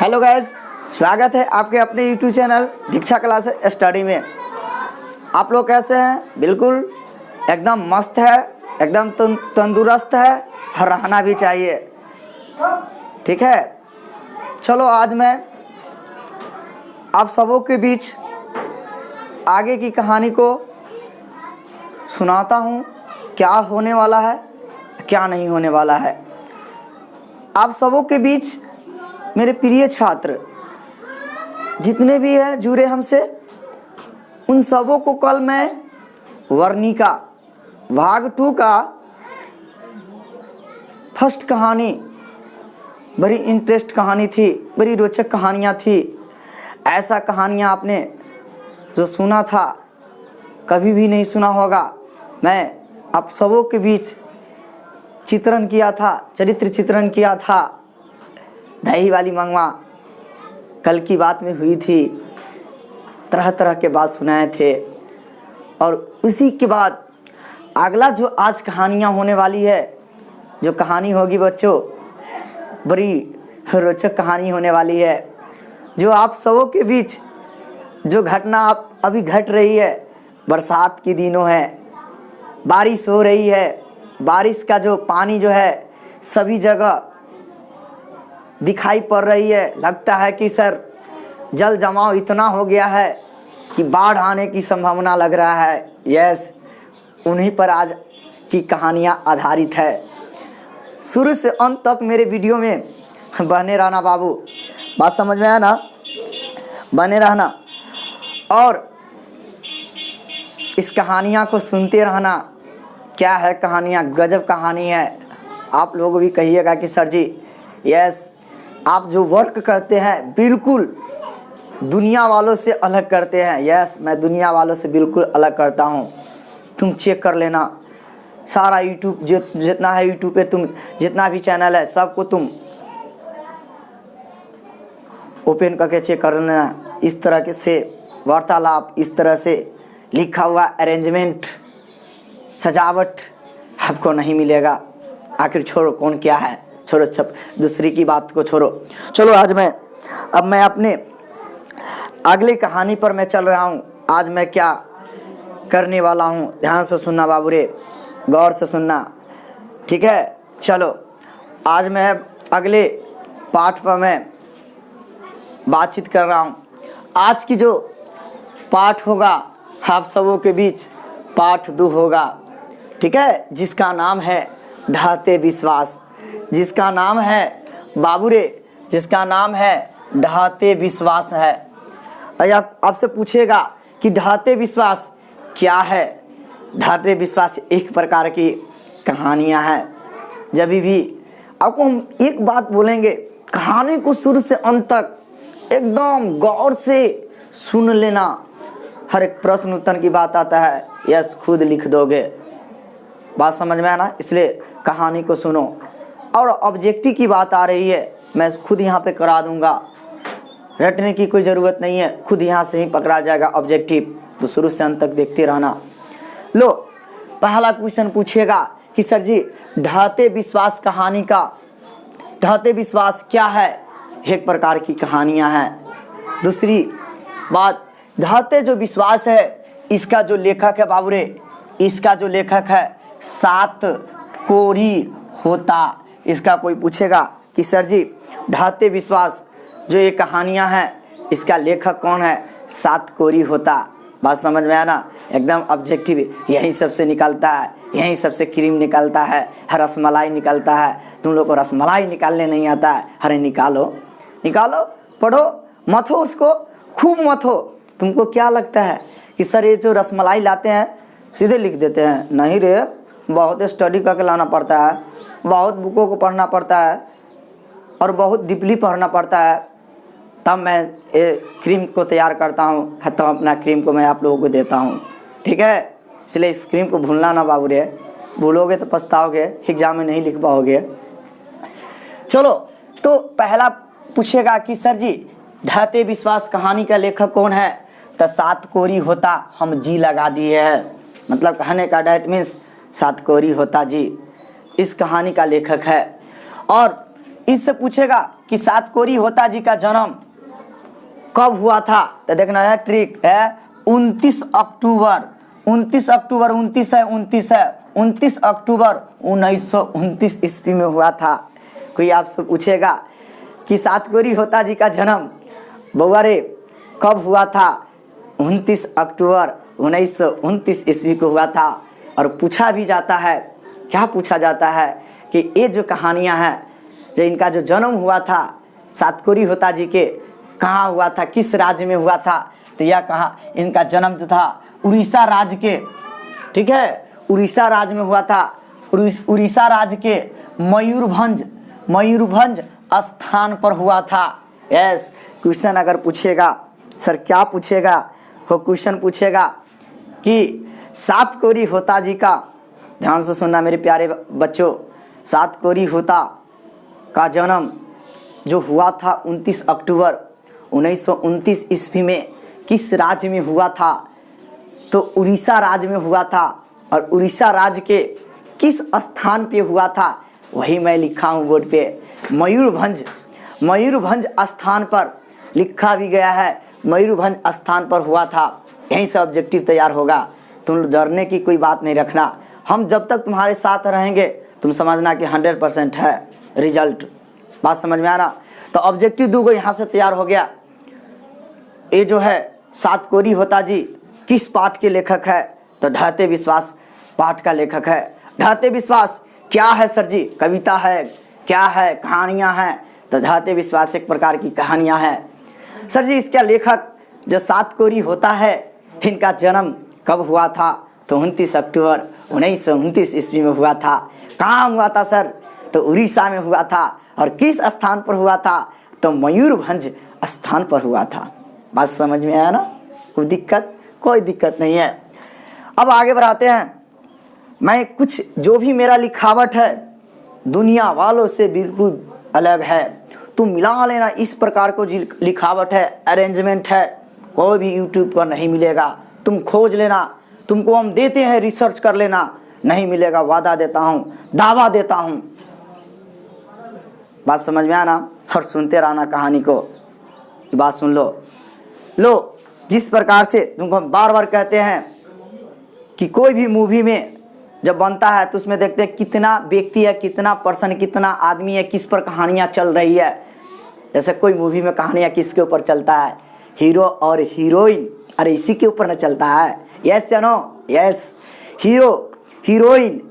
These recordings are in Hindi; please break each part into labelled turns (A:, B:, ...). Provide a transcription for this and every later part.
A: हेलो गाइस, स्वागत है आपके अपने यूट्यूब चैनल दीक्षा क्लास स्टडी में। आप लोग कैसे हैं? बिल्कुल एकदम मस्त है, एकदम तंदुरुस्त है, रहना भी चाहिए। ठीक है, चलो आज मैं आप सबों के बीच आगे की कहानी को सुनाता हूँ। क्या होने वाला है, क्या नहीं होने वाला है। आप सबों के बीच मेरे प्रिय छात्र जितने भी हैं जुड़े हमसे, उन सबों को कल मैं वर्णिका भाग 2 का फर्स्ट कहानी, बड़ी इंटरेस्ट कहानी थी, बड़ी रोचक कहानियाँ थी। ऐसा कहानियाँ आपने जो सुना था कभी भी नहीं सुना होगा। मैं आप सबों के बीच चित्रण किया था, चरित्र चित्रण किया था। दही वाली मंगवा कल की बात में हुई थी, तरह तरह के बात सुनाए थे। और उसी के बाद अगला जो आज कहानियाँ होने वाली है, जो कहानी होगी बच्चों, बड़ी रोचक कहानी होने वाली है। जो आप सबों के बीच जो घटना आप अभी घट रही है, बरसात के दिनों है, बारिश हो रही है, बारिश का जो पानी जो है सभी जगह दिखाई पड़ रही है। लगता है कि सर जल जमाव इतना हो गया है कि बाढ़ आने की संभावना लग रहा है। यस, उन्हीं पर आज की कहानियाँ आधारित है। शुरू से अंत तक मेरे वीडियो में बने रहना बाबू, बात समझ में आया ना? बने रहना और इस कहानियाँ को सुनते रहना। क्या है कहानियाँ, गजब कहानी है। आप लोग भी कहिएगा कि सर जी यस, आप जो वर्क करते हैं बिल्कुल दुनिया वालों से अलग करते हैं। यस, मैं दुनिया वालों से बिल्कुल अलग करता हूँ। तुम चेक कर लेना, सारा यूट्यूब जितना है, यूट्यूब पे तुम जितना भी चैनल है सबको तुम ओपन करके चेक कर लेना। इस तरह के से वार्तालाप, इस तरह से लिखा हुआ अरेंजमेंट, सजावट आपको नहीं मिलेगा। आखिर छोड़ो, कौन क्या है, छोड़ो, सब दूसरी की बात को छोड़ो। चलो आज मैं अपने अगली कहानी पर मैं चल रहा हूँ। आज मैं क्या करने वाला हूँ, ध्यान से सुनना बाबू रे, गौर से सुनना। ठीक है, चलो आज मैं अगले पाठ पर मैं बातचीत कर रहा हूँ। आज की जो पाठ होगा आप सबों के बीच पाठ 2 होगा। ठीक है, जिसका नाम है ढाते विश्वास, जिसका नाम है बाबूरे, जिसका नाम है ढाते विश्वास है। आपसे पूछेगा कि ढाते विश्वास क्या है? ढाते विश्वास एक प्रकार की कहानियां हैं। जब भी आपको हम एक बात बोलेंगे, कहानी को शुरू से अंत तक एकदम गौर से सुन लेना। हर एक प्रश्न उत्तर की बात आता है, यस खुद लिख दोगे। बात समझ में आना, इसलिए कहानी को सुनो। और ऑब्जेक्टिव की बात आ रही है, मैं खुद यहाँ पे करा दूंगा, रटने की कोई ज़रूरत नहीं है, खुद यहाँ से ही पकड़ा जाएगा ऑब्जेक्टिव। तो शुरू से अंत तक देखते रहना। लो, पहला क्वेश्चन पूछेगा कि सर जी ढाते विश्वास कहानी का ढाते विश्वास क्या है? एक प्रकार की कहानियाँ हैं। दूसरी बात, ढाते जो विश्वास है, इसका जो लेखक है बाबूरे, इसका जो लेखक है सातकोरी होता। इसका कोई पूछेगा कि सर जी ढाते विश्वास जो ये कहानियाँ हैं, इसका लेखक कौन है? सातकोरी होता। बात समझ में आया ना? एकदम ऑब्जेक्टिव, यही सबसे निकलता है, यही सबसे क्रीम निकलता है, रसमलाई निकलता है। तुम लोग को रसमलाई निकालने नहीं आता है? अरे निकालो, निकालो, पढ़ो, मथो उसको, खूब मथो। तुमको क्या लगता है कि सर ये जो रसमलाई लाते हैं सीधे लिख देते हैं? नहीं रे, बहुत स्टडी करके लाना पड़ता है, बहुत बुकों को पढ़ना पड़ता है और बहुत डीपली पढ़ना पड़ता है, तब मैं ये क्रीम को तैयार करता हूँ, तब अपना क्रीम को मैं आप लोगों को देता हूँ। ठीक है, इसलिए इस क्रीम को भूलना ना बाबू रे, भूलोगे तो पछताओगे, एग्जाम में नहीं लिख पाओगे। चलो, तो पहला पूछेगा कि सर जी ढाते विश्वास कहानी का लेखक कौन है? तो सातकोरी होता। हम जी लगा दिए हैं, मतलब कहने का डैट मीन्स सातकोरी होता जी इस कहानी का लेखक है। और इससे पूछेगा कि सातकोरी होता जी का जन्म कब हुआ था, तो देखना है ट्रिक है 29 अक्टूबर 29 अक्टूबर 29 है 29 अक्टूबर 1929 ईस्वी में हुआ था। कोई आपसे पूछेगा कि सातकोरी होता जी का जन्म बउआ रे कब हुआ था, 29 अक्टूबर 1929 ईस्वी को हुआ था। और पूछा भी जाता है, क्या पूछा जाता है कि ये जो कहानियाँ हैं, जो इनका जो जन्म हुआ था सातकोरी होता जी के, कहाँ हुआ था, किस राज्य में हुआ था, तो यह कहा इनका जन्म जो था उड़ीसा राज्य के, ठीक है, उड़ीसा राज्य में हुआ था। उड़ीसा राज्य के मयूरभंज स्थान पर हुआ था। यस, क्वेश्चन अगर पूछेगा सर क्या पूछेगा, वो क्वेश्चन पूछेगा कि सातकोरी होता जी का, ध्यान से सुनना मेरे प्यारे बच्चों, सातकोरी होता का जन्म जो हुआ था 29 अक्टूबर 1929 ईस्वी में किस राज्य में हुआ था, तो उड़ीसा राज्य में हुआ था। और उड़ीसा राज्य के किस स्थान पे हुआ था, वही मैं लिखा हूँ बोर्ड पे, मयूरभंज स्थान पर लिखा भी गया है, मयूरभंज स्थान पर हुआ था। यहीं से ऑब्जेक्टिव तैयार होगा। तुम डरने की कोई बात नहीं रखना, हम जब तक तुम्हारे साथ रहेंगे तुम समझना कि 100% है रिजल्ट। बात समझ में आना। तो ऑब्जेक्टिव दूगो यहाँ से तैयार हो गया। ये जो है सातकोरी होता जी किस पाठ के लेखक है, तो ढहते विश्वास पाठ का लेखक है। ढहते विश्वास क्या है सर जी, कविता है, क्या है, कहानियाँ हैं, तो ढहते विश्वास एक प्रकार की कहानियाँ हैं। सर जी इसका लेखक जो सातकोरी होता है, इनका जन्म कब हुआ था, तो 29 अक्टूबर 1929 ईस्वी में हुआ था। कहाँ हुआ था सर, तो उड़ीसा में हुआ था। और किस स्थान पर हुआ था, तो मयूरभंज स्थान पर हुआ था। बात समझ में आया ना, कोई दिक्कत नहीं है। अब आगे बढ़ाते हैं। मैं कुछ जो भी मेरा लिखावट है दुनिया वालों से बिल्कुल अलग है, तुम मिला लेना। इस प्रकार को लिखावट है, अरेंजमेंट है, कोई भी यूट्यूब पर नहीं मिलेगा। तुम खोज लेना, तुमको हम देते हैं, रिसर्च कर लेना, नहीं मिलेगा, वादा देता हूँ, दावा देता हूँ। बात समझ में आना, और सुनते रहना कहानी को। बात सुन लो जिस प्रकार से तुमको बार बार कहते हैं कि कोई भी मूवी में जब बनता है तो उसमें देखते हैं कितना व्यक्ति है, कितना पर्सन, कितना आदमी है, किस पर कहानियाँ चल रही है। जैसे कोई मूवी में कहानियाँ किसके ऊपर चलता है, हीरो और हीरोइन, अरे इसी के ऊपर न चलता है। यस या नो, यस, हीरो हीरोइन,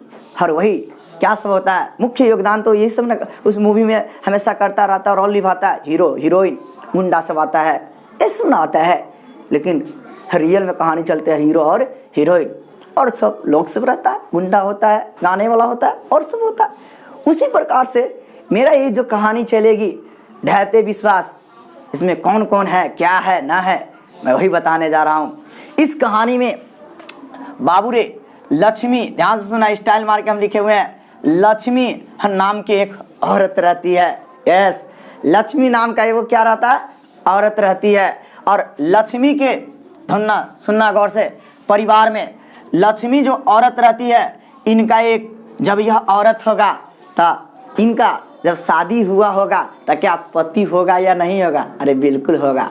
A: और वही क्या सब होता है, मुख्य योगदान तो यही सब ना उस मूवी में हमेशा करता रहता है, रोल निभाता है। हीरो हीरोइन, मुंडा सब आता है, ये सब ना आता है, लेकिन रियल में कहानी चलते हैं हीरो और हीरोइन, और सब लोग सब रहता है, गुंडा होता है, गाने वाला होता है, और सब होता है। उसी प्रकार से मेरा ये जो कहानी चलेगी ढहते विश्वास, इसमें कौन कौन है, क्या है, ना है, मैं वही बताने जा रहा हूँ। इस कहानी में बाबू रे लक्ष्मी, ध्यान से सुना, स्टाइल मार के हम लिखे हुए हैं, लक्ष्मी नाम की एक औरत रहती है। यस, लक्ष्मी नाम का वो क्या रहता है, औरत रहती है। और लक्ष्मी के धुनना सुनना गौर से, परिवार में लक्ष्मी जो औरत रहती है, इनका एक, जब यह औरत होगा तो इनका जब शादी हुआ होगा तो क्या पति होगा या नहीं होगा, अरे बिल्कुल होगा,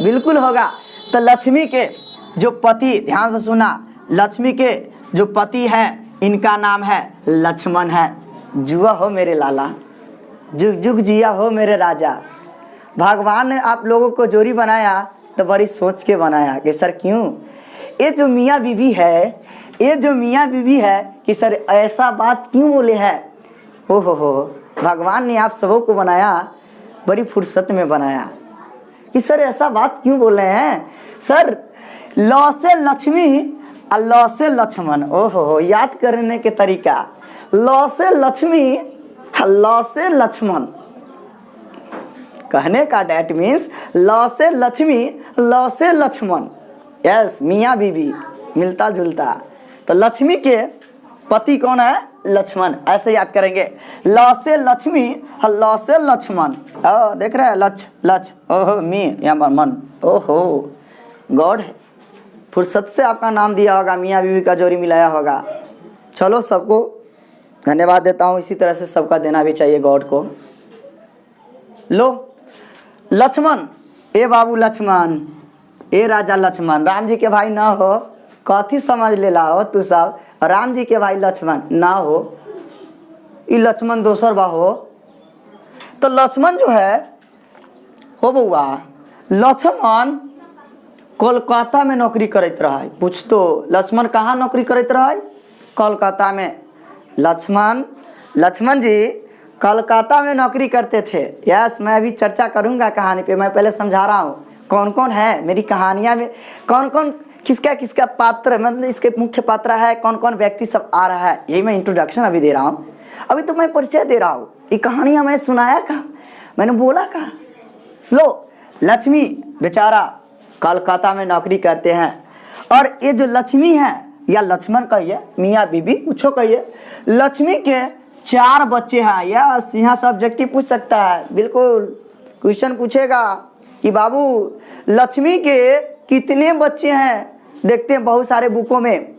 A: बिल्कुल होगा। तो लक्ष्मी के जो पति, ध्यान से सुना, लक्ष्मी के जो पति हैं इनका नाम है लक्ष्मण है। जुआ हो मेरे लाला, जुग जुग जिया हो मेरे राजा। भगवान ने आप लोगों को जोड़ी बनाया तो बड़ी सोच के बनाया कि सर क्यों, ये जो मियाँ बीवी है, ये जो मियाँ बीवी है कि सर ऐसा बात क्यों बोले हैं। हो भगवान ने आप सबों को बनाया, बड़ी फुर्सत में बनाया कि सर ऐसा बात क्यों बोल रहे हैं सर। लौ से लक्ष्मी और लौ से लक्ष्मण, ओहो याद करने के तरीका, लौ से लक्ष्मी और लौ से लक्ष्मण, कहने का डैट मीन्स लौ से लक्ष्मी, लौ से लक्ष्मण। यस, मियाँ बीवी मिलता जुलता। तो लक्ष्मी के पति कौन है, लक्ष्मण, ऐसे याद करेंगे, लौ से लक्ष्मी और लौ से लक्ष्मण। देख रहे हैं, लच ओहो मी या मन, ओहो गॉड, फुर्सत से आपका नाम दिया होगा, मियाँ बीवी का जोड़ी मिलाया होगा। चलो सबको धन्यवाद देता हूँ, इसी तरह से सबका देना भी चाहिए गॉड को। लो लक्ष्मण, ए बाबू लक्ष्मण, ए राजा लक्ष्मण, राम जी के भाई ना हो, कथी समझ लेला हो तू सब, राम जी के भाई लक्ष्मण ना हो, ये लक्ष्मण दोसर बा हो। तो लक्ष्मण जो है हो बउआ, लक्ष्मण कोलकाता में नौकरी करते रहा। पूछ तो लक्ष्मण कहाँ नौकरी करते रहा? कोलकाता में। लक्ष्मण जी कोलकाता में नौकरी करते थे। यस, मैं अभी चर्चा करूंगा कहानी पे। मैं पहले समझा रहा हूँ कौन कौन है मेरी कहानियाँ में, कौन कौन किसका किसका पात्र, मतलब इसके मुख्य पात्र है, कौन कौन व्यक्ति सब आ रहा है, यही मैं इंट्रोडक्शन अभी दे रहा हूँ। अभी तो मैं परिचय दे रहा हूँ। ये कहानियाँ मैं सुनाया कहाँ, मैंने बोला कहाँ। लो लक्ष्मी बेचारा कोलकाता में नौकरी करते हैं, और ये जो लक्ष्मी है या लक्ष्मण कहिए, मियाँ बीबी कुछ कहिए, लक्ष्मी के 4 बच्चे हैं। यस, यहाँ सब्जेक्टिव पूछ सकता है, बिल्कुल क्वेश्चन पूछेगा कि बाबू लक्ष्मी के कितने बच्चे हैं। देखते हैं बहुत सारे बुकों में,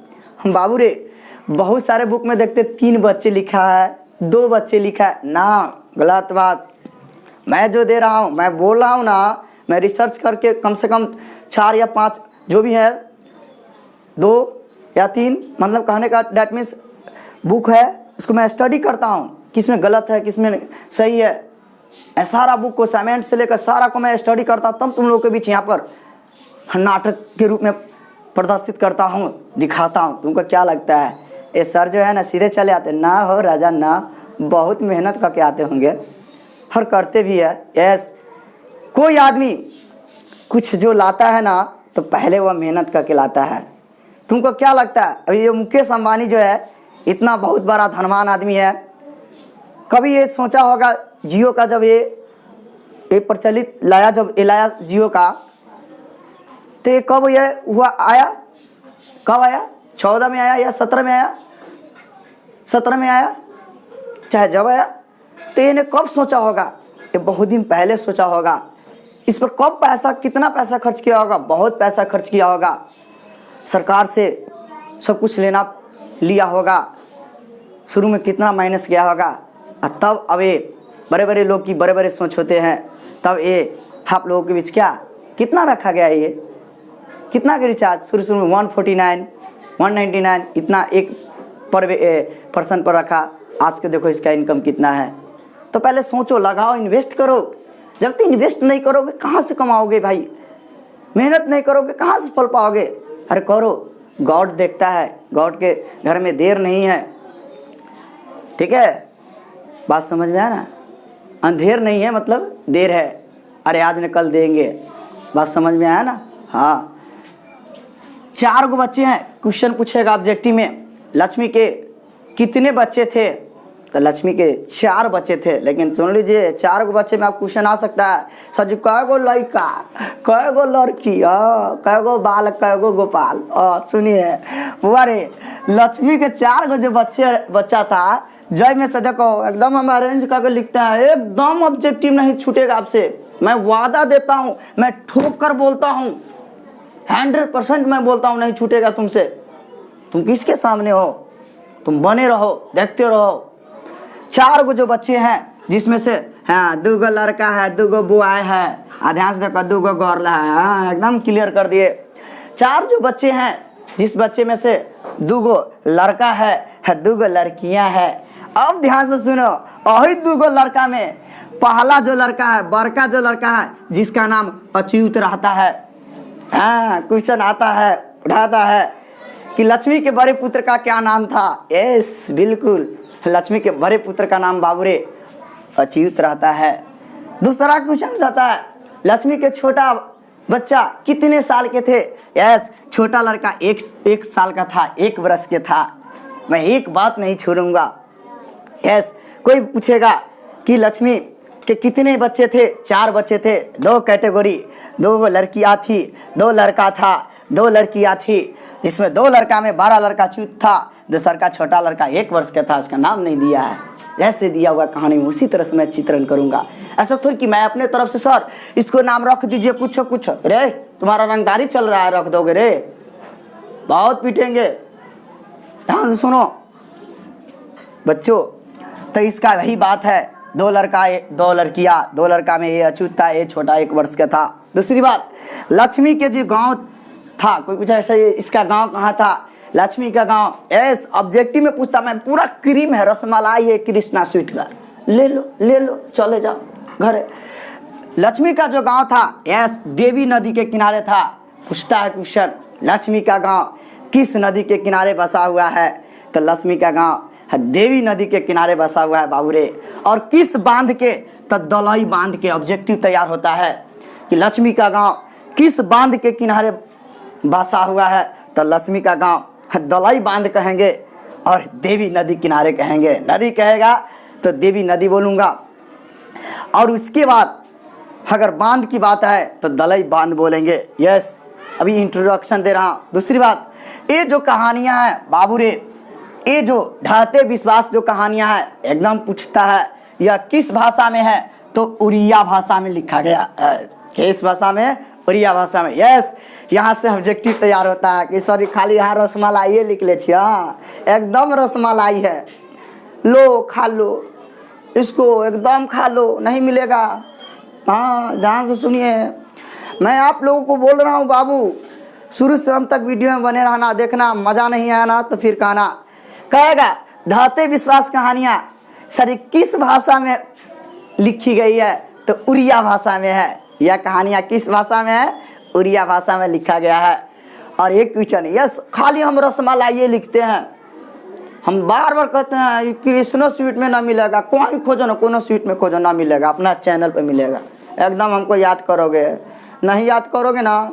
A: बाबू रे बहुत सारे बुक में देखते 3 बच्चे लिखा है, 2 बच्चे लिखा है ना, गलत बात। मैं जो दे रहा हूँ, मैं बोल रहा हूँ ना, मैं रिसर्च करके कम से कम 4 या 5 जो भी है, 2 या 3, मतलब कहने का डैट मीन्स बुक है, उसको मैं स्टडी करता हूँ किसमें गलत है किसमें सही है। सारा बुक को असाइनमेंट से लेकर सारा को मैं स्टडी करता हूँ, तब तुम लोगों के बीच यहाँ पर नाटक के रूप में प्रदर्शित करता हूँ, दिखाता हूँ। तुमको क्या लगता है ये सर जो है ना सीधे चले आते? ना हो राजा ना, बहुत मेहनत करके आते होंगे और करते भी है। यस, कोई आदमी कुछ जो लाता है ना तो पहले वह मेहनत करके लाता है। तुमको क्या लगता है अभी ये मुकेश अंबानी जो है इतना बहुत बड़ा धनवान आदमी है, कभी ये सोचा होगा जियो का जब ये प्रचलित लाया, जब ये लाया जियो का, तो ये कब ये हुआ आया, कब आया? 14 में आया या 17 में आया? 17 में आया, चाहे जब आया, तो इन्हें कब सोचा होगा? ये बहुत दिन पहले सोचा होगा। इस पर कब पैसा, कितना पैसा खर्च किया होगा? बहुत पैसा खर्च किया होगा, सरकार से सब कुछ लिया होगा, शुरू में कितना माइनस गया होगा, और तब अब ये बड़े बड़े लोग की बड़े बड़े सोच होते हैं, तब ये आप लोगों के बीच क्या कितना रखा गया? ये कितना का रिचार्ज शुरू में 149, 199 इतना एक पर पर्सन पर रखा। आज के देखो इसका इनकम कितना है। तो पहले सोचो, लगाओ, इन्वेस्ट करो। जब तक इन्वेस्ट नहीं करोगे कहाँ से कमाओगे भाई? मेहनत नहीं करोगे कहाँ से फल पाओगे? अरे करो, गॉड देखता है, गॉड के घर में देर नहीं है। ठीक है, बात समझ में आया ना? अंधेर नहीं है मतलब देर है, अरे आज न कल देंगे। बात समझ में आया ना? हाँ, 4 गो बच्चे हैं। क्वेश्चन पूछेगा ऑब्जेक्टिव में, लक्ष्मी के कितने बच्चे थे? तो लक्ष्मी के 4 बच्चे थे। लेकिन सुन लीजिए, 4 गो बच्चे में आप क्वेश्चन आ सकता है, सर जी कै गो लड़का, कै गो लड़की, कै गो बालक, कै गो गोपाल? सुनिए बुआ रे, लक्ष्मी के 4 गो जो बच्चा था, जय में से देखो एकदम हम अरेंज करके लिखते हैं, एकदम ऑब्जेक्टिव नहीं छूटेगा आपसे, मैं वादा देता हूँ, मैं ठोक कर बोलता हूँ, 100% मैं बोलता हूँ, नहीं छूटेगा तुमसे। तुम किसके सामने हो? तुम बने रहो, देखते रहो। 4 गो जो बच्चे हैं, जिसमें से हाँ 2 गो लड़का है, 2 गो बॉय है, ध्यान से देखो 2 गो गर्ल है। हाँ, एकदम क्लियर कर दिए। 4 जो बच्चे हैं, जिस बच्चे में से 2 गो लड़का है, 2 गो लड़कियां हैं। अब ध्यान से सुनो, वही 2 गो लड़का में पहला जो लड़का है, बड़का जो लड़का है, जिसका नाम अच्युत रहता है। हाँ, क्वेश्चन आता है, उठाता है कि लक्ष्मी के बड़े पुत्र का क्या नाम था? यस, बिल्कुल, लक्ष्मी के बड़े पुत्र का नाम बाबूरे अच्युत रहता है। दूसरा क्वेश्चन रहता है, लक्ष्मी के छोटा बच्चा कितने साल के थे? यस, छोटा लड़का 1 साल का था, 1 वर्ष के था। मैं एक बात नहीं छोड़ूंगा। यस, कोई पूछेगा कि लक्ष्मी के कितने बच्चे थे? 4 बच्चे थे, 2 कैटेगरी, 2 लड़कियां थी, 2 लड़का था, 2 लड़कियां थी, जिसमें 2 लड़का में बड़ा लड़का अच्युत था, दूसरा का छोटा लड़का 1 वर्ष का था, उसका नाम नहीं दिया है। जैसे दिया हुआ कहानी में उसी तरह से मैं चित्रण करूंगा। ऐसा थोड़ी कि मैं अपने तरफ से सर इसको नाम रख दीजिए कुछ रे, तुम्हारा रंगदारी चल रहा है, रख दोगे रे, बहुत पीटेंगे। ध्यान से सुनो बच्चों, तो इसका वही बात है दो लड़कियां, 2 लड़का में ये अछूत था, ये छोटा 1 वर्ष का था। दूसरी बात, लक्ष्मी के जो गांव था, कोई पूछा ऐसा इसका गांव कहाँ था, लक्ष्मी का गांव, यस ऑब्जेक्टिव में पूछता मैं, पूरा क्रीम है, रसमलाई है, कृष्णा स्वीट का, ले लो चले जाओ घर। लक्ष्मी का जो गांव था, यस देवी नदी के किनारे था। पूछता है क्वेश्चन, लक्ष्मी का गांव किस नदी के किनारे बसा हुआ है, तो लक्ष्मी का गांव देवी नदी के किनारे बसा हुआ है बाबूरे। और किस बांध के, तो दलई बांध के। ऑब्जेक्टिव तैयार होता है कि लक्ष्मी का गांव किस बांध के किनारे बसा हुआ है, तो लक्ष्मी का गांव दलई बांध कहेंगे और देवी नदी किनारे कहेंगे। नदी कहेगा तो देवी नदी बोलूँगा। और उसके बाद अगर बांध की बात है तो दलई बांध बोलेंगे। यस, अभी इंट्रोडक्शन दे रहा हूँ। दूसरी बात, ये जो कहानियाँ हैं बाबूरे, ये जो ढाते विश्वास जो कहानियाँ हैं, एकदम पूछता है यह किस भाषा में है, तो उड़िया भाषा में लिखा गया है। किस भाषा में? उड़िया भाषा में। यस, यहाँ से ऑब्जेक्टिव तैयार होता है कि सॉरी खाली यहाँ रसमलाई लिख ले छिए। हाँ, एकदम रसमलाई है, लो खा लो, इसको एकदम खा लो, नहीं मिलेगा। हाँ, ध्यान से सुनिए, मैं आप लोगों को बोल रहा हूँ बाबू, शुरू से अंत तक वीडियो में बने रहना, देखना, मज़ा नहीं आया ना तो फिर कहना। कहेगा ढाते विश्वास कहानियाँ सर किस भाषा में लिखी गई है, तो उड़िया भाषा में है। यह कहानियाँ किस भाषा में है? उड़िया भाषा में लिखा गया है। और एक क्वेश्चन, यस खाली हम रसमलाई लिखते हैं, हम बार बार कहते हैं कृष्णा स्वीट में ना मिलेगा, कोई खोजो ना, कोनो स्वीट में खोजो ना मिलेगा, अपना चैनल पे मिलेगा। एकदम हमको याद करोगे, नहीं याद करोगे ना,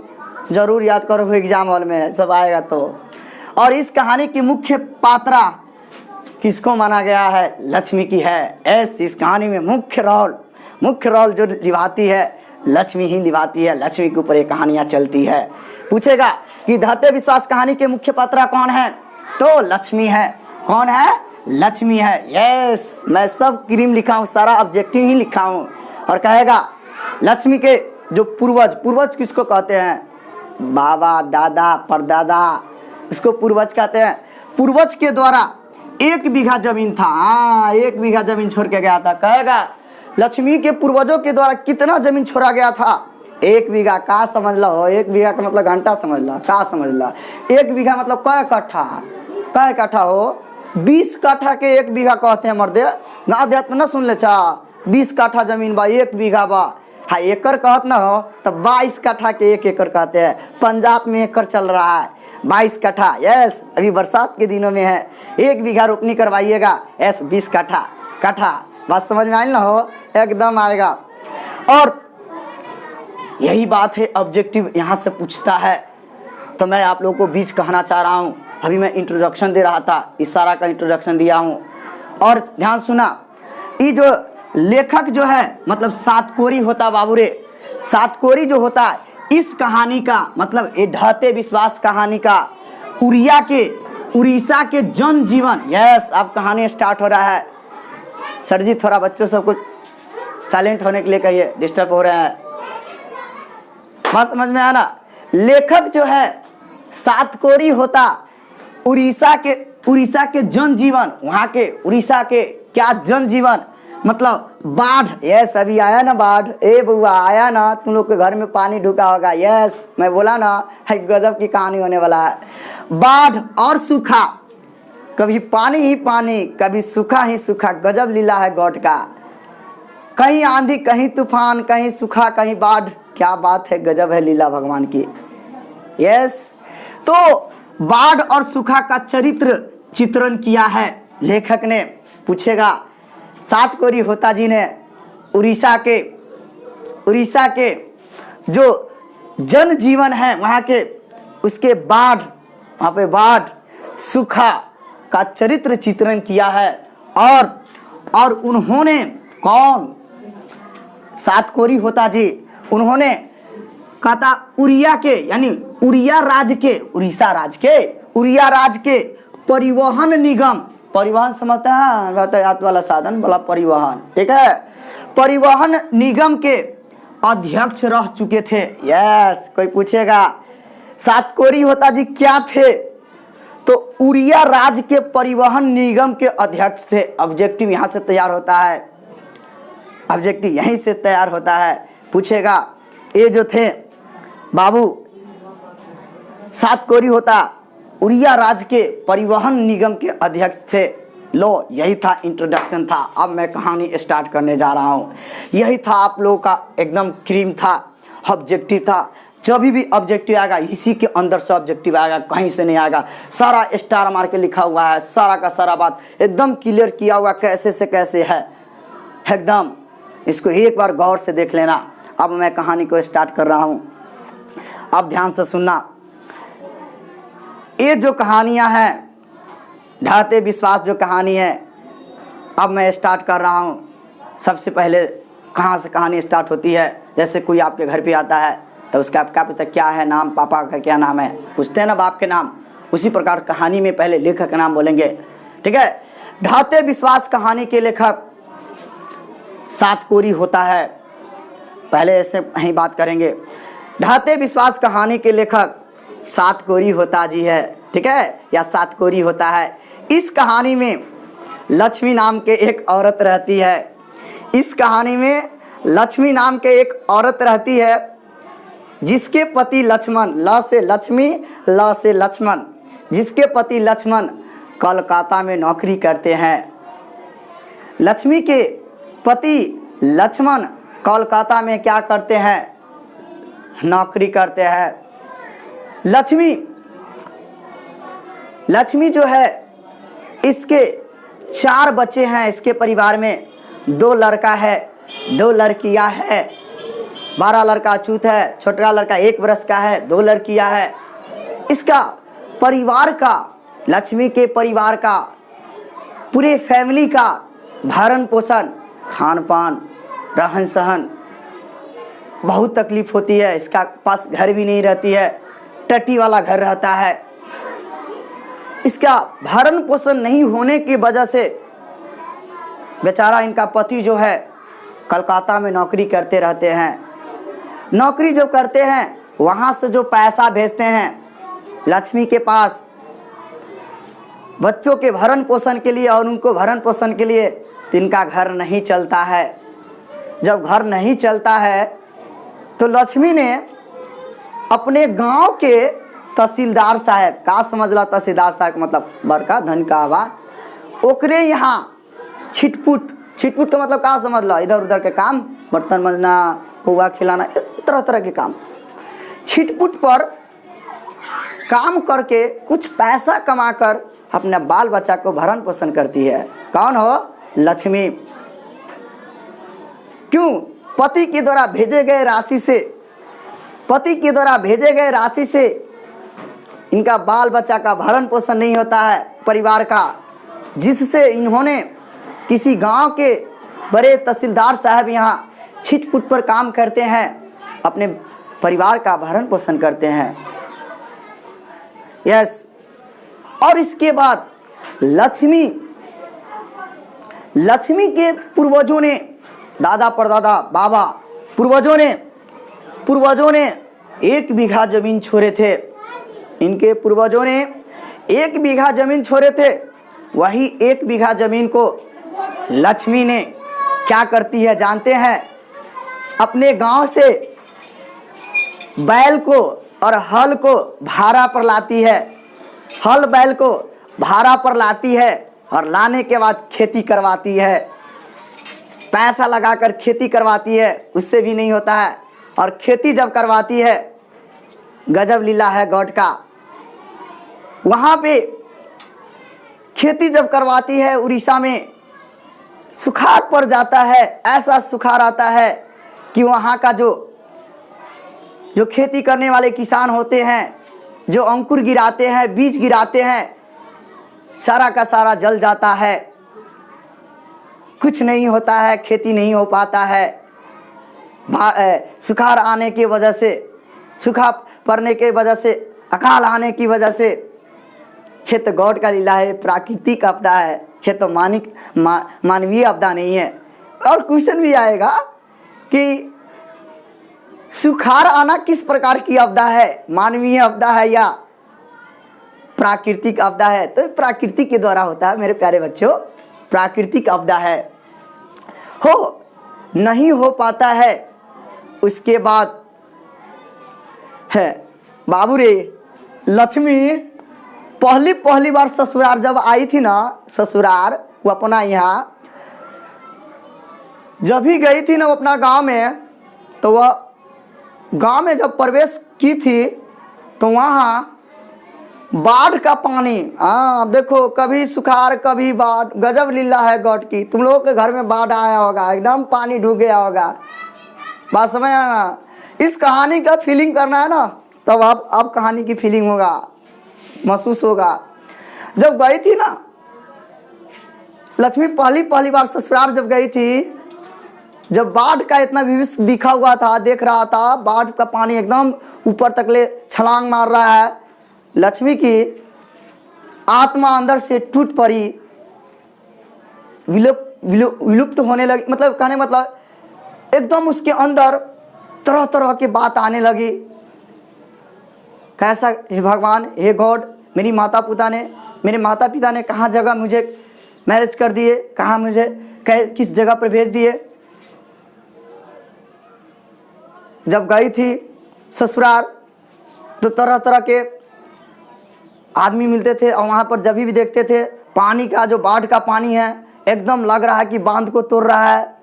A: जरूर याद करोगे एग्जाम हॉल में सब आएगा तो। और इस कहानी की मुख्य पात्रा किसको माना गया है? लक्ष्मी की है। ऐस इस कहानी में मुख्य रोल जो निभाती है लक्ष्मी ही निभाती है। लक्ष्मी के ऊपर ये कहानियाँ चलती है। पूछेगा कि ढाते विश्वास कहानी के मुख्य पात्रा कौन है, तो लक्ष्मी है। कौन है? लक्ष्मी है। यस, मैं सब क्रीम लिखा हूँ, सारा ऑब्जेक्टिव ही लिखा हूँ। और कहेगा लक्ष्मी के जो पूर्वज किसको कहते हैं? बाबा, दादा, परदादा, इसको पूर्वज कहते हैं। पूर्वज के द्वारा 1 बीघा जमीन था। हाँ, 1 बीघा जमीन छोड़ के गया था। कहेगा लक्ष्मी के पूर्वजों के द्वारा कितना जमीन छोड़ा गया था? 1 बीघा। का समझ लो, 1 बीघा का मतलब घंटा समझ लो, का समझ लो। 1 बीघा मतलब कै कट्ठा हो? 20 कट्ठा के 1 बीघा कहते हैं मर्दे। ना देत ना सुन ले चा, 20 कट्ठा जमीन बा, 1 बीघा बा। हाँ, एकड़ कहत ना हो तो 22 कट्ठा के 1 एकड़ कहते हैं। पंजाब में एकड़ चल रहा है, 22 कट्ठा। यस, अभी बरसात के दिनों में है। 1 बीघा रोपनी करवाइएगा, यस 20 कट्ठा। बात समझ में आई ना हो? एकदम आएगा। और यही बात है, ऑब्जेक्टिव यहाँ से पूछता है। तो मैं आप लोगों को बीच कहना चाह रहा हूँ। अभी मैं इंट्रोडक्शन दे रहा था, इशारा का इंट्रोडक्शन दिया हूँ। और ध्यान सुना, ये जो लेखक जो है मतलब सातकोरी होता बाबूरे, सातकोरी जो होता है इस कहानी का मतलब ये ढाते विश्वास कहानी का उड़ीसा के जनजीवन। यस, अब कहानी स्टार्ट हो रहा है। सर जी थोड़ा बच्चों सबको साइलेंट होने के लिए कहिए, डिस्टर्ब हो रहे हैं। बात समझ में आया ना? लेखक जो है सातकोरी होता उड़ीसा के जनजीवन, वहाँ के उड़ीसा के क्या जनजीवन मतलब बाढ़। यस, अभी आया ना बाढ़, ए बुआ आया ना, तुम लोग के घर में पानी ढुका होगा। यस, मैं बोला ना, है गजब की कहानी होने वाला है। बाढ़ और सूखा, कभी पानी ही पानी, कभी सूखा ही सूखा, गजब लीला है गॉड का। कहीं आंधी, कहीं तूफान, कहीं सूखा, कहीं बाढ़। क्या बात है, गजब है लीला भगवान की। यस, तो बाढ़ और सूखा का चित्रण किया है लेखक ने। पूछेगा सातकोरी होता जी ने उड़ीसा के जो जनजीवन है वहाँ के, उसके वहाँ पे बाढ़ सूखा का चित्रण किया है। और उन्होंने कौन? सातकोरी होता जी, उन्होंने कहा था उड़िया के यानी उड़िया राज के परिवहन निगम, परिवहन समझते हैं, यातायात वाला साधन वाला परिवहन, ठीक है, परिवहन निगम के अध्यक्ष रह चुके थे। यस, कोई पूछेगा सातकोरी होता जी क्या थे, तो उड़िया राज्य के परिवहन निगम के अध्यक्ष थे। ऑब्जेक्टिव यहाँ से तैयार होता है। ऑब्जेक्टिव यहीं से तैयार होता है। पूछेगा ये जो थे बाबू सात कोरी होता उड़िया राज्य के परिवहन निगम के अध्यक्ष थे। लो यही था, इंट्रोडक्शन था। अब मैं कहानी स्टार्ट करने जा रहा हूँ। यही था आप लोगों का एकदम क्रीम था, ऑब्जेक्टिव था। जब भी ऑब्जेक्टिव आएगा इसी के अंदर से ऑब्जेक्टिव आएगा, कहीं से नहीं आएगा। सारा स्टार मार के लिखा हुआ है, सारा का सारा बात एकदम क्लियर किया हुआ कैसे से कैसे है एकदम। इसको एक बार गौर से देख लेना। अब मैं कहानी को स्टार्ट कर रहा हूँ, अब ध्यान से सुनना। ये जो कहानियाँ हैं ढाते विश्वास जो कहानी है, अब मैं स्टार्ट कर रहा हूँ। सबसे पहले कहाँ से कहानी स्टार्ट होती है? जैसे कोई आपके घर पे आता है तो उसका क्या पूछता है, क्या है नाम, पापा का क्या नाम है, पूछते हैं ना बाप के नाम। उसी प्रकार कहानी में पहले लेखक का नाम बोलेंगे, ठीक है। ढाते विश्वास कहानी के लेखक सात कोरी होता है। पहले ऐसे ही बात करेंगे। ढाते विश्वास कहानी के लेखक सात कोरी होता जी है, ठीक है, या सात कोरी होता है। इस कहानी में लक्ष्मी नाम के एक औरत रहती है। इस कहानी में लक्ष्मी नाम के एक औरत रहती है जिसके पति लक्ष्मण, ल से लक्ष्मी ल से लक्ष्मण, जिसके पति लक्ष्मण कोलकाता में नौकरी करते हैं। लक्ष्मी के पति लक्ष्मण कोलकाता में क्या करते हैं? नौकरी करते हैं। लक्ष्मी जो है इसके चार बच्चे हैं। इसके परिवार में दो लड़का है, दो लड़कियां है। 12 लड़का अछूत है, छोटा लड़का 1 वर्ष का है, 2 लड़कियां है। इसका परिवार का, लक्ष्मी के परिवार का, पूरे फैमिली का भरण पोषण, खान पान, रहन सहन बहुत तकलीफ होती है। इसका पास घर भी नहीं रहती है, टट्टी वाला घर रहता है। इसका भरण पोषण नहीं होने की वजह से बेचारा इनका पति जो है कलकत्ता में नौकरी करते रहते हैं। नौकरी जो करते हैं वहाँ से जो पैसा भेजते हैं लक्ष्मी के पास बच्चों के भरण पोषण के लिए और उनको भरण पोषण के लिए, तो इनका घर नहीं चलता है। जब घर नहीं चलता है तो लक्ष्मी ने अपने गांव के तहसीलदार साहब, का समझला तहसीलदार साहब मतलब बड़का धन का हवा, ओकरे यहाँ छिटपुट का मतलब का समझला, इधर उधर के काम, बर्तन मजना, पुआ खिलाना, तरह तरह के काम, छिटपुट पर काम करके कुछ पैसा कमाकर अपने बाल बच्चा को भरण पोषण करती है। कौन हो? लक्ष्मी। क्यों? पति के द्वारा भेजे गए राशि से इनका बाल बच्चा का भरण पोषण नहीं होता है परिवार का, जिससे इन्होंने किसी गांव के बड़े तहसीलदार साहब यहाँ छिटपुट पर काम करते हैं, अपने परिवार का भरण पोषण करते हैं। यस। और इसके बाद लक्ष्मी के पूर्वजों ने, दादा परदादा बाबा पूर्वजों ने 1 बीघा जमीन छोड़े थे। इनके पूर्वजों ने 1 बीघा जमीन छोड़े थे। वही 1 बीघा जमीन को लक्ष्मी ने क्या करती है जानते हैं? अपने गांव से बैल को और हल को भाड़ा पर लाती है। हल बैल को भाड़ा पर लाती है और लाने के बाद खेती करवाती है। पैसा लगाकर खेती करवाती है, उससे भी नहीं होता है। और खेती जब करवाती है, गजब लीला है गॉड का। वहाँ पे खेती जब करवाती है उड़ीसा में, सुखाड़ पड़ जाता है। ऐसा सुखाड़ आता है कि वहाँ का जो खेती करने वाले किसान होते हैं, जो अंकुर गिराते हैं, बीज गिराते हैं, सारा का सारा जल जाता है। कुछ नहीं होता है, खेती नहीं हो पाता है। सुखाड़ आने की वजह से, सूखा पड़ने के वजह से, अकाल आने की वजह से, ये तो गॉड का लीला है, प्राकृतिक आपदा है, ये तो मानवीय आपदा नहीं है। और क्वेश्चन भी आएगा कि सुखाड़ आना किस प्रकार की आपदा है, मानवीय आपदा है या प्राकृतिक आपदा है? तो प्राकृतिक के द्वारा होता है मेरे प्यारे बच्चों, प्राकृतिक आपदा है। हो नहीं हो पाता है। उसके बाद है बाबू रे, लक्ष्मी पहली बार ससुराल जब आई थी ना, ससुराल वो अपना यहाँ जब भी गई थी ना वो अपना गांव में, तो वह गांव में जब प्रवेश की थी तो वहाँ बाढ़ का पानी, हाँ देखो, कभी सुखाड़ कभी बाढ़, गजब लीला है गॉड की। तुम लोगों के घर में बाढ़ आया होगा, एकदम पानी ढूक गया होगा, बात समझ आया ना। इस कहानी का फीलिंग करना है ना, तब आप कहानी की फीलिंग होगा, महसूस होगा। जब गई थी ना लक्ष्मी पहली बार ससुराल जब गई थी, जब बाढ़ का इतना भविष्य दिखा हुआ था, देख रहा था बाढ़ का पानी एकदम ऊपर तक ले छलांग मार रहा है, लक्ष्मी की आत्मा अंदर से टूट पड़ी, विलुप्त होने लगी। मतलब कहने मतलब एकदम उसके अंदर तरह तरह की बात आने लगी। कैसा, हे भगवान, हे गॉड, मेरे माता पिता ने कहाँ जगह मुझे मैरिज कर दिए, कहाँ मुझे किस जगह पर भेज दिए। जब गई थी ससुराल तो तरह तरह के आदमी मिलते थे और वहाँ पर जब भी देखते थे पानी का, जो बाढ़ का पानी है, एकदम लग रहा है कि बांध को तोड़ रहा है।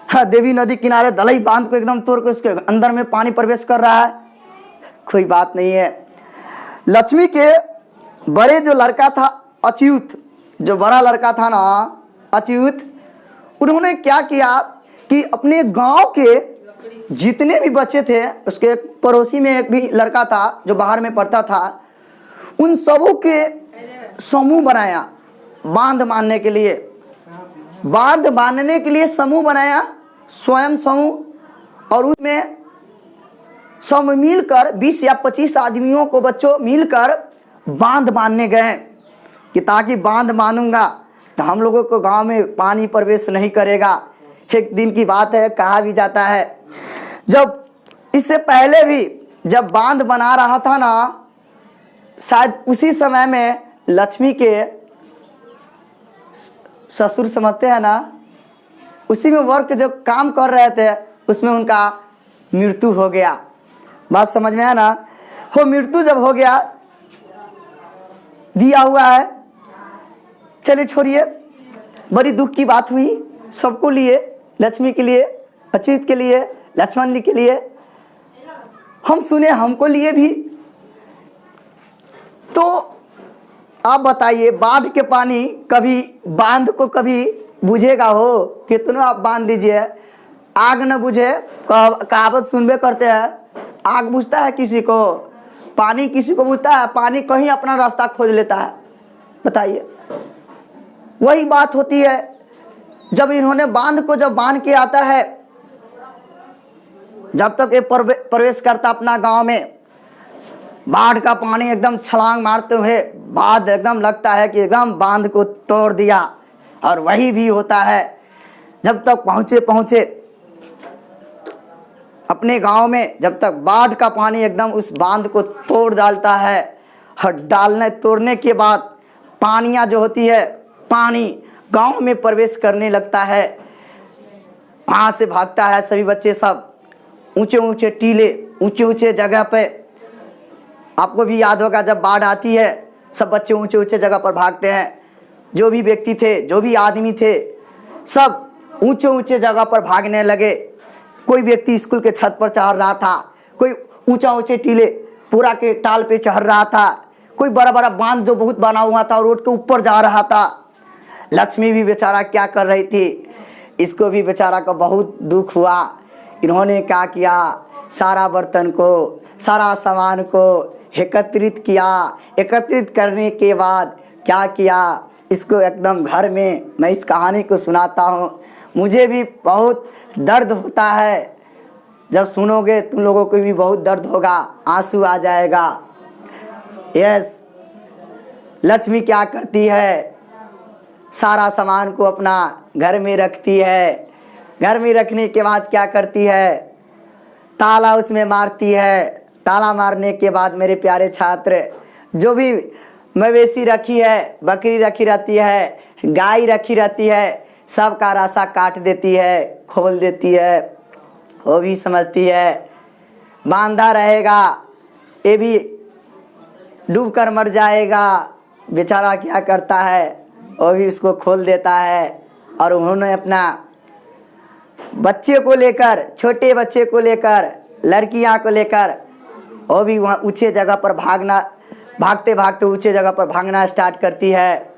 A: हाँ, देवी नदी किनारे दलई बांध को एकदम तोड़ के उसके अंदर में पानी प्रवेश कर रहा है। कोई बात नहीं है। लक्ष्मी के बड़े जो लड़का था अच्युत, जो बड़ा लड़का था ना अच्युत, उन्होंने क्या किया कि अपने गांव के जितने भी बच्चे थे, उसके पड़ोसी में एक भी लड़का था जो बाहर में पढ़ता था, उन सबों के समूह बनाया बांध बांधने के लिए। बांध बांधने के लिए समूह बनाया, स्वयं समूह, और उसमें सब मिलकर 20 या 25 आदमियों को, बच्चों मिलकर बांध बांधने गए कि ताकि बांध बांधूंगा तो हम लोगों को गांव में पानी प्रवेश नहीं करेगा। एक दिन की बात है, कहा भी जाता है, जब इससे पहले भी जब बांध बना रहा था ना, शायद उसी समय में लक्ष्मी के ससुर समझते हैं ना, उसी में वर्क जो काम कर रहे थे उसमें उनका मृत्यु हो गया। बात समझ में आया ना। वो मृत्यु जब हो गया, दिया हुआ है, चलिए छोड़िए, बड़ी दुख की बात हुई सबको लिए, लक्ष्मी के लिए, अच्युत के लिए, लक्ष्मण जी के लिए, हम सुने हमको लिए भी। तो आप बताइए, बाढ़ के पानी कभी बांध को कभी बुझेगा हो? कितना आप बांध दीजिए, आग न बुझे, कहावत सुनबे करते हैं, आग बुझता है किसी को, पानी किसी को बुझता है? पानी कहीं अपना रास्ता खोज लेता है। बताइए, वही बात होती है। जब इन्होंने बांध को जब बांध के आता है, जब तक ये प्रवेश करता अपना गांव में, बाढ़ का पानी एकदम छलांग मारते हुए बाढ़ एकदम लगता है कि एकदम बांध को तोड़ दिया। और वही भी होता है, जब तक पहुँचे अपने गांव में, जब तक बाढ़ का पानी एकदम उस बांध को तोड़ डालता है, और तोड़ने के बाद पानियाँ जो होती है, पानी गांव में प्रवेश करने लगता है। वहाँ से भागता है सभी बच्चे, सब ऊंचे ऊंचे टीले, ऊंचे ऊंचे जगह पे। आपको भी याद होगा जब बाढ़ आती है सब बच्चे ऊंचे ऊंचे जगह पर भागते हैं। जो भी व्यक्ति थे, जो भी आदमी थे, सब ऊंचे ऊंचे जगह पर भागने लगे। कोई व्यक्ति स्कूल के छत पर चढ़ रहा था, कोई ऊंचा ऊंचे टीले पूरा के टाल पे चढ़ रहा था, कोई बड़ा बड़ा बांध जो बहुत बना हुआ था रोड के ऊपर जा रहा था। लक्ष्मी भी बेचारा क्या कर रही थी, इसको भी बेचारा को बहुत दुख हुआ। इन्होंने क्या किया, सारा बर्तन को, सारा सामान को एकत्रित किया। एकत्रित करने के बाद क्या किया, इसको एकदम घर में, मैं इस कहानी को सुनाता हूँ, मुझे भी बहुत दर्द होता है। जब सुनोगे तुम लोगों को भी बहुत दर्द होगा, आंसू आ जाएगा। यस, लक्ष्मी क्या करती है, सारा सामान को अपना घर में रखती है। घर में रखने के बाद क्या करती है, ताला उसमें मारती है। ताला मारने के बाद मेरे प्यारे छात्र, जो भी मवेशी रखी है, बकरी रखी रहती है, गाय रखी रहती है, सबका रास्ता काट देती है, खोल देती है। वो भी समझती है बांधा रहेगा, ये भी डूब कर मर जाएगा। बेचारा क्या करता है, वो भी उसको खोल देता है। और उन्होंने अपना बच्चे को लेकर, छोटे बच्चे को लेकर, लड़कियां को लेकर, वो भी वहाँ ऊंचे जगह पर भागते भागते ऊंचे जगह पर भागना स्टार्ट करती है।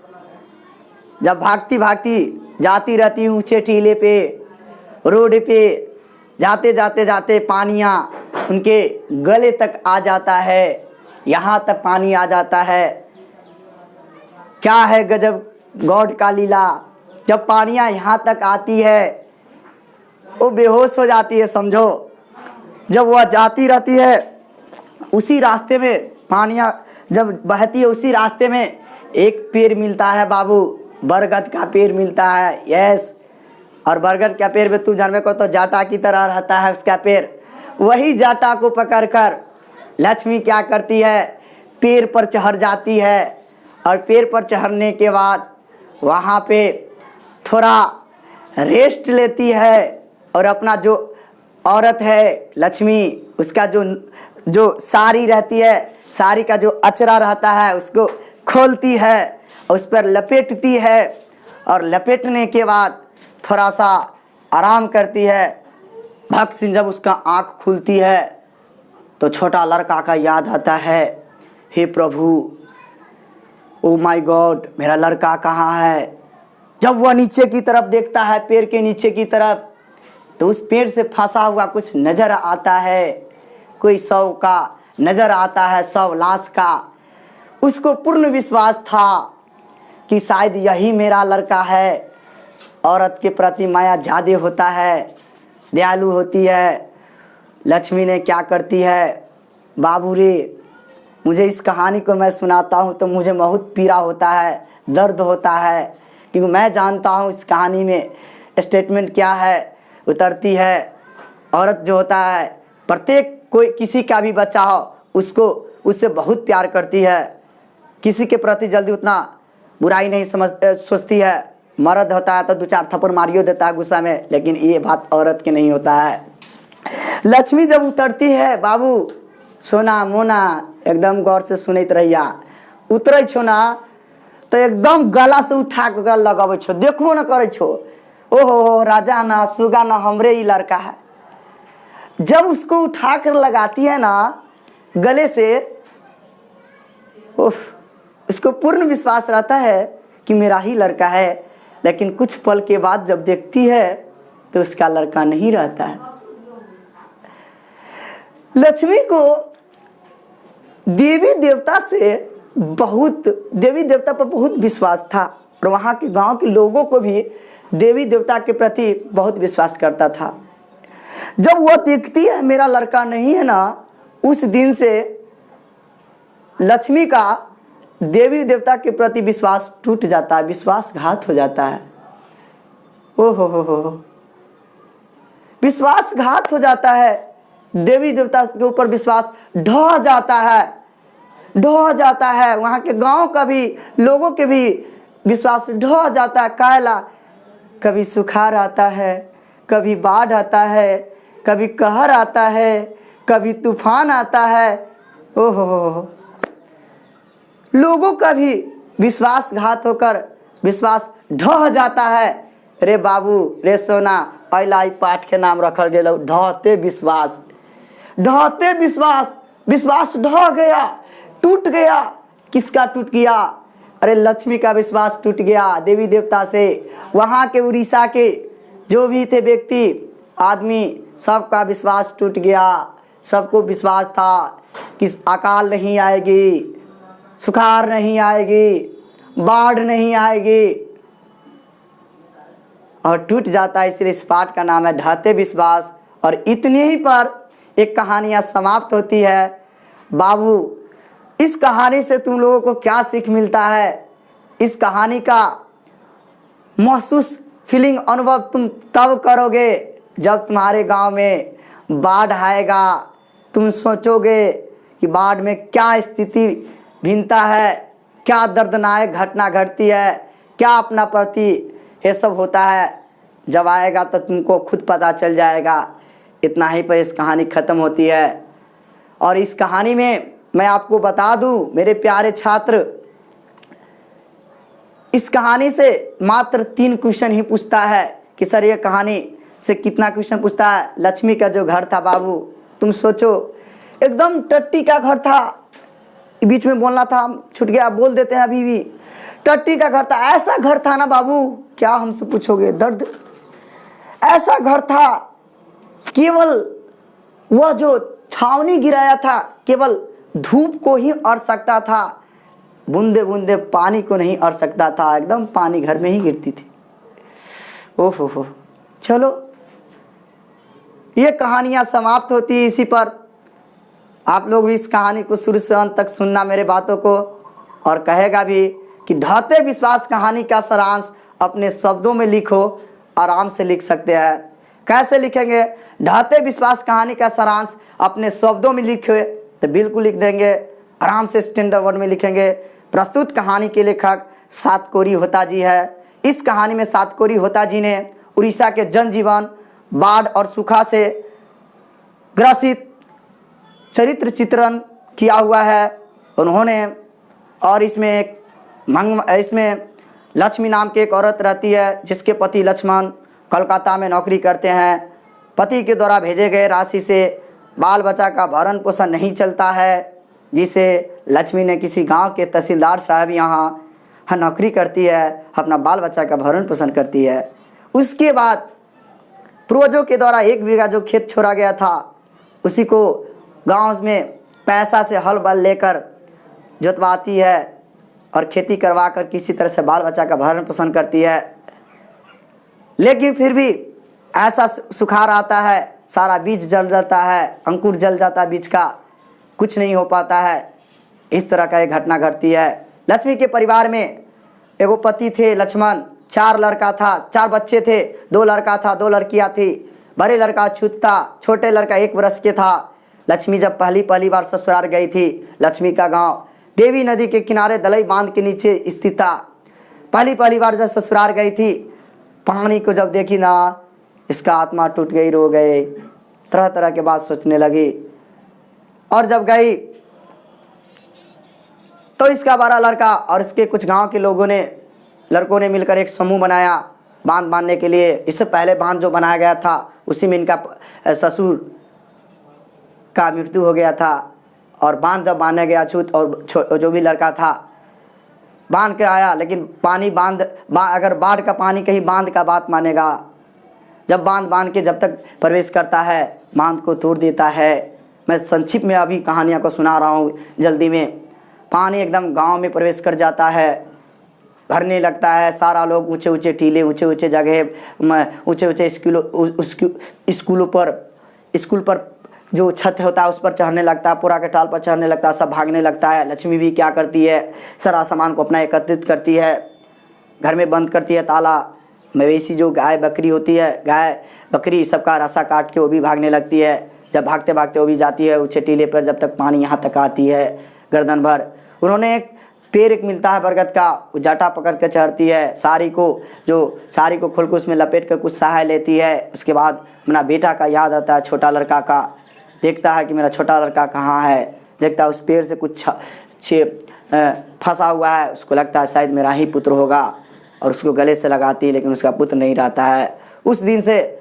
A: जब भागती भागती जाती रहती ऊंचे टीले पे, रोड पे, जाते जाते जाते पानियाँ उनके गले तक आ जाता है, यहाँ तक पानी आ जाता है। क्या है गजब गॉड का लीला। जब पानियाँ यहाँ तक आती है वो बेहोश हो जाती है, समझो। जब वह जाती रहती है, उसी रास्ते में पानियाँ जब बहती है, उसी रास्ते में एक पेड़ मिलता है बाबू, बरगद का पेड़ मिलता है। यस, और बरगद का पेड़ में तू जानवे को तो जाटा की तरह रहता है उसका पेड़। वही जाटा को पकड़कर लक्ष्मी क्या करती है, पेड़ पर चढ़ जाती है। और पेड़ पर चढ़ने के बाद वहाँ पे थोड़ा रेस्ट लेती है और अपना जो औरत है लक्ष्मी, उसका जो साड़ी रहती है, साड़ी का जो अचरा रहता है उसको खोलती है, उस पर लपेटती है। और लपेटने के बाद थोड़ा सा आराम करती है। भक्त सिंह जब उसका आँख खुलती है तो छोटा लड़का का याद आता है, हे प्रभु, ओ माय गॉड, मेरा लड़का कहाँ है। जब वह नीचे की तरफ देखता है, पेड़ के नीचे की तरफ, तो उस पेड़ से फंसा हुआ कुछ नजर आता है, कोई शव का नजर आता है, शव लाश का। उसको पूर्ण विश्वास था कि शायद यही मेरा लड़का है। औरत के प्रति माया ज़्यादा होता है, दयालु होती है। लक्ष्मी ने क्या करती है, बाबू रे, मुझे इस कहानी को मैं सुनाता हूँ तो मुझे बहुत पीड़ा होता है, दर्द होता है, क्योंकि मैं जानता हूँ इस कहानी में स्टेटमेंट क्या है। उतरती है, औरत जो होता है, प्रत्येक कोई किसी का भी बच्चा हो उसको उससे बहुत प्यार करती है, किसी के प्रति जल्दी उतना बुराई नहीं सोचती है। मर्द होता है तो दो चार थप्पड़ मारियो देता है गुस्सा में, लेकिन ये बात औरत के नहीं होता है। लक्ष्मी जब उतरती है, बाबू सोना मोना एकदम गौर से सुनते रहिया, उतरे छो ना तो एकदम गला से उठा के लगावे छो, देखबो न करे छो, ओहो राजा ना सुगा ना हमरे ही लड़का है। जब उसको उठा कर लगाती है ना गले से, उसको पूर्ण विश्वास रहता है कि मेरा ही लड़का है। लेकिन कुछ पल के बाद जब देखती है तो उसका लड़का नहीं रहता है। लक्ष्मी को देवी देवता पर बहुत विश्वास था, और वहाँ के गांव के लोगों को भी देवी देवता के प्रति बहुत विश्वास करता था। जब वो देखती है मेरा लड़का नहीं है ना, उस दिन से लक्ष्मी का देवी देवता के प्रति विश्वास टूट जाता है, विश्वासघात हो जाता है। हो विश्वासघात हो जाता है, देवी देवता के ऊपर विश्वास ढह जाता है। वहाँ के गांव का भी लोगों के भी विश्वास ढह जाता है। कायला कभी सुखाड़ आता है, कभी बाढ़ आता है, कभी कहर आता है, कभी तूफान आता है। ओहो, लोगों का भी विश्वासघात होकर विश्वास ढह जाता है। रे बाबू रे सोना, पहला ही पाठ के नाम रखल गेल ढहते विश्वास। विश्वास ढह गया, टूट गया। किसका टूट गया? अरे लक्ष्मी का विश्वास टूट गया देवी देवता से। वहाँ के उड़ीसा के जो भी थे व्यक्ति आदमी, सबका विश्वास टूट गया। सबको विश्वास था कि अकाल नहीं आएगी, सुखाड़ नहीं आएगी, बाढ़ नहीं आएगी, और टूट जाता है। इसलिए इस पाठ का नाम है ढहते विश्वास। और इतने ही पर एक कहानियाँ समाप्त होती है। बाबू, इस कहानी से तुम लोगों को क्या सीख मिलता है? इस कहानी का महसूस फीलिंग अनुभव तुम तब करोगे जब तुम्हारे गांव में बाढ़ आएगा। तुम सोचोगे कि बाढ़ में क्या स्थिति भिन्नता है, क्या दर्दनाक घटना घटती है, क्या अपना प्रति ये सब होता है, जब आएगा तो तुमको खुद पता चल जाएगा। इतना ही पर इस कहानी ख़त्म होती है। और इस कहानी में मैं आपको बता दूं मेरे प्यारे छात्र, इस कहानी से मात्र 3 क्वेश्चन ही पूछता है कि सर ये कहानी से कितना क्वेश्चन पूछता है। लक्ष्मी का जो घर था बाबू, तुम सोचो, एकदम टट्टी का घर था। बीच में बोलना था, छूट गया, बोल देते हैं अभी भी। टट्टी का घर था, ऐसा घर था ना बाबू, क्या हमसे पूछोगे दर्द। ऐसा घर था, केवल वह जो छावनी गिराया था केवल धूप को ही अड़ सकता था, बूंदे बूंदे पानी को नहीं अड़ सकता था। एकदम पानी घर में ही गिरती थी। ओहो हो। चलो, ये कहानियाँ समाप्त होती है इसी पर। आप लोग भी इस कहानी को शुरू से अंत तक सुनना मेरे बातों को, और कहेगा भी कि ढहते विश्वास कहानी का सारांश अपने शब्दों में लिखो। आराम से लिख सकते हैं। कैसे लिखेंगे? ढहते विश्वास कहानी का सारांश अपने शब्दों में लिखे तो बिल्कुल लिख देंगे, आराम से स्टैंडर्ड वर्ड में लिखेंगे। प्रस्तुत कहानी के लेखक सातकोरी होता जी है। इस कहानी में सातकोरी होता जी ने उड़ीसा के जनजीवन, बाढ़ और सूखा से ग्रसित चरित्र चित्रण किया हुआ है उन्होंने। और इसमें लक्ष्मी नाम की एक औरत रहती है जिसके पति लक्ष्मण कोलकाता में नौकरी करते हैं। पति के द्वारा भेजे गए राशि से बाल बच्चा का भरण पोषण नहीं चलता है, जिसे लक्ष्मी ने किसी गांव के तहसीलदार साहब यहाँ नौकरी करती है, अपना बाल बच्चा का भरण पोषण करती है। उसके बाद पूर्वजों के द्वारा 1 बीघा जो खेत छोड़ा गया था, उसी को गांव में पैसा से हल बल लेकर जोतवाती है और खेती करवा कर किसी तरह से बाल बच्चा का भरण पोषण करती है। लेकिन फिर भी ऐसा सुखाड़ आता है, सारा बीज जल जाता है, अंकुर जल जाता है बीज का, कुछ नहीं हो पाता है। इस तरह का एक घटना घटती है। लक्ष्मी के परिवार में एगो पति थे लक्ष्मण, 4 लड़का था, 4 बच्चे थे, 2 लड़का था, 2 लड़कियां थी। बड़े लड़का अछूत था, छोटे लड़का 1 वर्ष के था। लक्ष्मी जब पहली बार ससुराल गई थी, लक्ष्मी का गांव देवी नदी के किनारे दलई बांध के नीचे स्थित था। पहली बार जब ससुराल गई थी, पानी को जब देखी ना, इसका आत्मा टूट गई, रो गए, तरह तरह के बात सोचने लगी। और जब गई तो इसका बड़ा लड़का और इसके कुछ गांव के लड़कों ने मिलकर एक समूह बनाया बांध बांधने के लिए। इससे पहले बांध जो बनाया गया था उसी में इनका ससुर का मृत्यु हो गया था। और बांध जब बांधने गया अछूत और जो भी लड़का था बांध के आया, लेकिन पानी अगर बाढ़ का पानी कहीं बांध का बात मानेगा। जब बांध के जब तक प्रवेश करता है, बांध को तोड़ देता है। मैं संक्षिप्त में अभी कहानियाँ को सुना रहा हूँ जल्दी में। पानी एकदम गांव में प्रवेश कर जाता है, भरने लगता है। सारा लोग ऊंचे ऊंचे टीले, ऊंचे ऊंचे जगह, ऊंचे ऊंचे स्कूल पर जो छत होता है उस पर चढ़ने लगता है, पूरा के टाल पर चढ़ने लगता है, सब भागने लगता है। लक्ष्मी भी क्या करती है, सारा सामान को अपना एकत्रित करती है, घर में बंद करती है ताला। मवेशी जो गाय बकरी होती है, गाय बकरी सबका रास्ता काट के वो भी भागने लगती है। जब भागते भागते वो भी जाती है ऊंचे टीले पर, जब तक पानी यहाँ तक आती है गर्दन भर। उन्होंने एक पेड़ मिलता है बरगद का, वो जाटा पकड़ के चढ़ती है। साड़ी को खोल के उसमें लपेट कर कुछ सहाय लेती है। उसके बाद अपना बेटा का याद आता है, छोटा लड़का का। देखता है कि मेरा छोटा लड़का कहाँ है, देखता है उस पेड़ से कुछ फंसा हुआ है। उसको लगता है शायद मेरा ही पुत्र होगा, और उसको गले से लगाती है, लेकिन उसका पुत्र नहीं रहता है। उस दिन से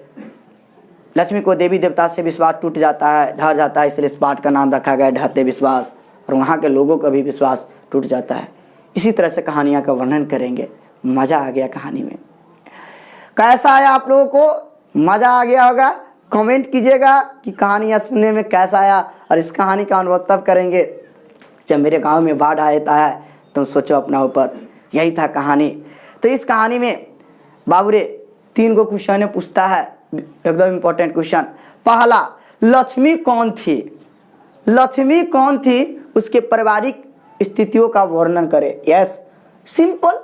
A: लक्ष्मी को देवी देवता से विश्वास टूट जाता है, ढह जाता है। इसलिए इस पाठ का नाम रखा गया ढहते विश्वास। और वहाँ के लोगों का भी विश्वास टूट जाता है। इसी तरह से कहानियाँ का वर्णन करेंगे। मज़ा आ गया कहानी में। कैसा आया आप लोगों को? मज़ा आ गया होगा? कमेंट कीजिएगा कि कहानियाँ सुनने में कैसा आया। और इस कहानी का अनुभव तब करेंगे जब मेरे गांव में बाढ़ आता है, तुम सोचो अपना ऊपर। यही था कहानी। तो इस कहानी में बाबूरे 3 गो क्वेश्चन पूछता है, एकदम इम्पोर्टेंट क्वेश्चन। पहला, लक्ष्मी कौन थी? लक्ष्मी कौन थी, उसके पारिवारिक स्थितियों का वर्णन करें। Yes, simple.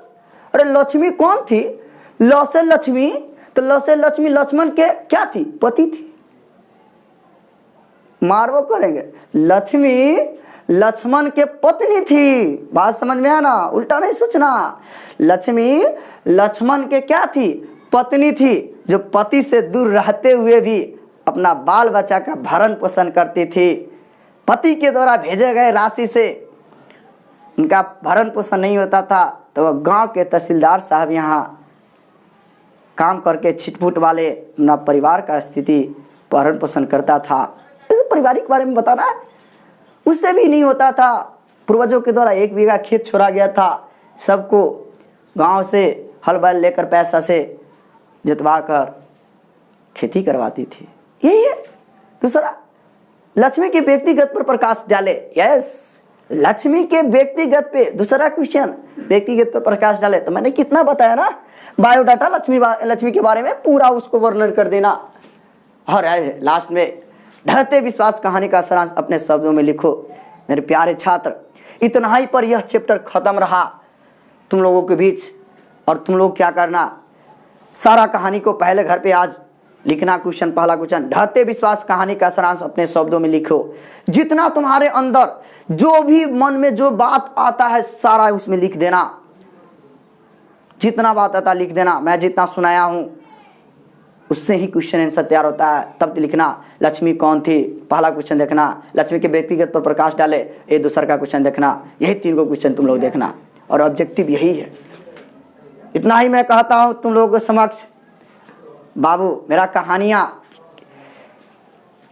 A: अरे लक्ष्मी कौन थी? ल से लक्ष्मी, तो ल से लक्ष्मी लक्ष्मण के क्या थी? पति थी। मारबो करेंगे। लक्ष्मी लक्ष्मण के पत्नी थी, बात समझ में आया ना, उल्टा नहीं सोचना। लक्ष्मी लक्ष्मण के क्या थी? पत्नी थी, जो पति से दूर रहते हुए भी अपना बाल बच्चा का भरण पोषण करती थी। पति के द्वारा भेजे गए राशि से उनका भरण पोषण नहीं होता था, तो वह गांव के तहसीलदार साहब यहाँ काम करके छिटपुट वाले अपना परिवार का स्थिति भरण पोषण करता था। इस पारिवारिक बारे में बताना है, उससे भी नहीं होता था। पूर्वजों के द्वारा 1 बीघा खेत छोड़ा गया था, सबको गांव से हल बैल लेकर पैसा से जितवा कर खेती करवाती थी। यही है। दूसरा, लक्ष्मी के व्यक्तिगत पर प्रकाश डाले। यस, लक्ष्मी के व्यक्तिगत पे दूसरा क्वेश्चन, व्यक्तिगत पर प्रकाश डाले। तो मैंने कितना बताया ना, बायोडाटा लक्ष्मी के बारे में पूरा उसको वर्णन कर देना। और लास्ट में ढलते विश्वास कहानी का सारांश अपने शब्दों में लिखो। मेरे प्यारे छात्र, इतना ही पर यह चैप्टर खत्म रहा तुम लोगों के बीच। और तुम लोग क्या करना, सारा कहानी को पहले घर पे आज लिखना। क्वेश्चन, पहला क्वेश्चन, ढलते विश्वास कहानी का सारांश अपने शब्दों में लिखो। जितना तुम्हारे अंदर जो भी मन में जो बात आता है सारा उसमें लिख देना। जितना बात आता लिख देना। मैं जितना सुनाया हूं उससे ही क्वेश्चन आंसर तैयार होता है। तब लिखना लक्ष्मी कौन थी, पहला क्वेश्चन देखना। लक्ष्मी के व्यक्तिगत पर प्रकाश डाले, ये दूसरा का क्वेश्चन देखना। यही 3 को क्वेश्चन तुम लोग देखना और ऑब्जेक्टिव यही है। इतना ही मैं कहता हूं तुम लोगों के समक्ष। बाबू, मेरा कहानियां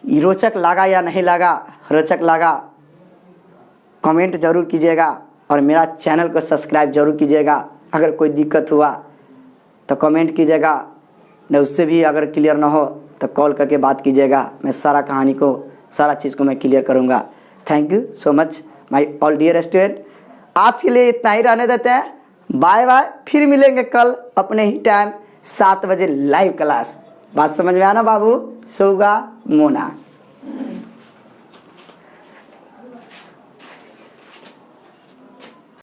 A: रोचक लगा या नहीं लगा, रोचक लगा कमेंट जरूर कीजिएगा और मेरा चैनल को सब्सक्राइब जरूर कीजिएगा। अगर कोई दिक्कत हुआ तो कमेंट कीजिएगा, न उससे भी अगर क्लियर ना हो तो कॉल करके बात कीजिएगा। मैं सारा कहानी को, सारा चीज़ को मैं क्लियर करूँगा। Thank you so much my all dear student. आज के लिए इतना ही रहने देते हैं। बाय बाय, फिर मिलेंगे कल अपने ही टाइम 7 बजे लाइव क्लास। बात समझ में आना बाबू? सुगा मोना।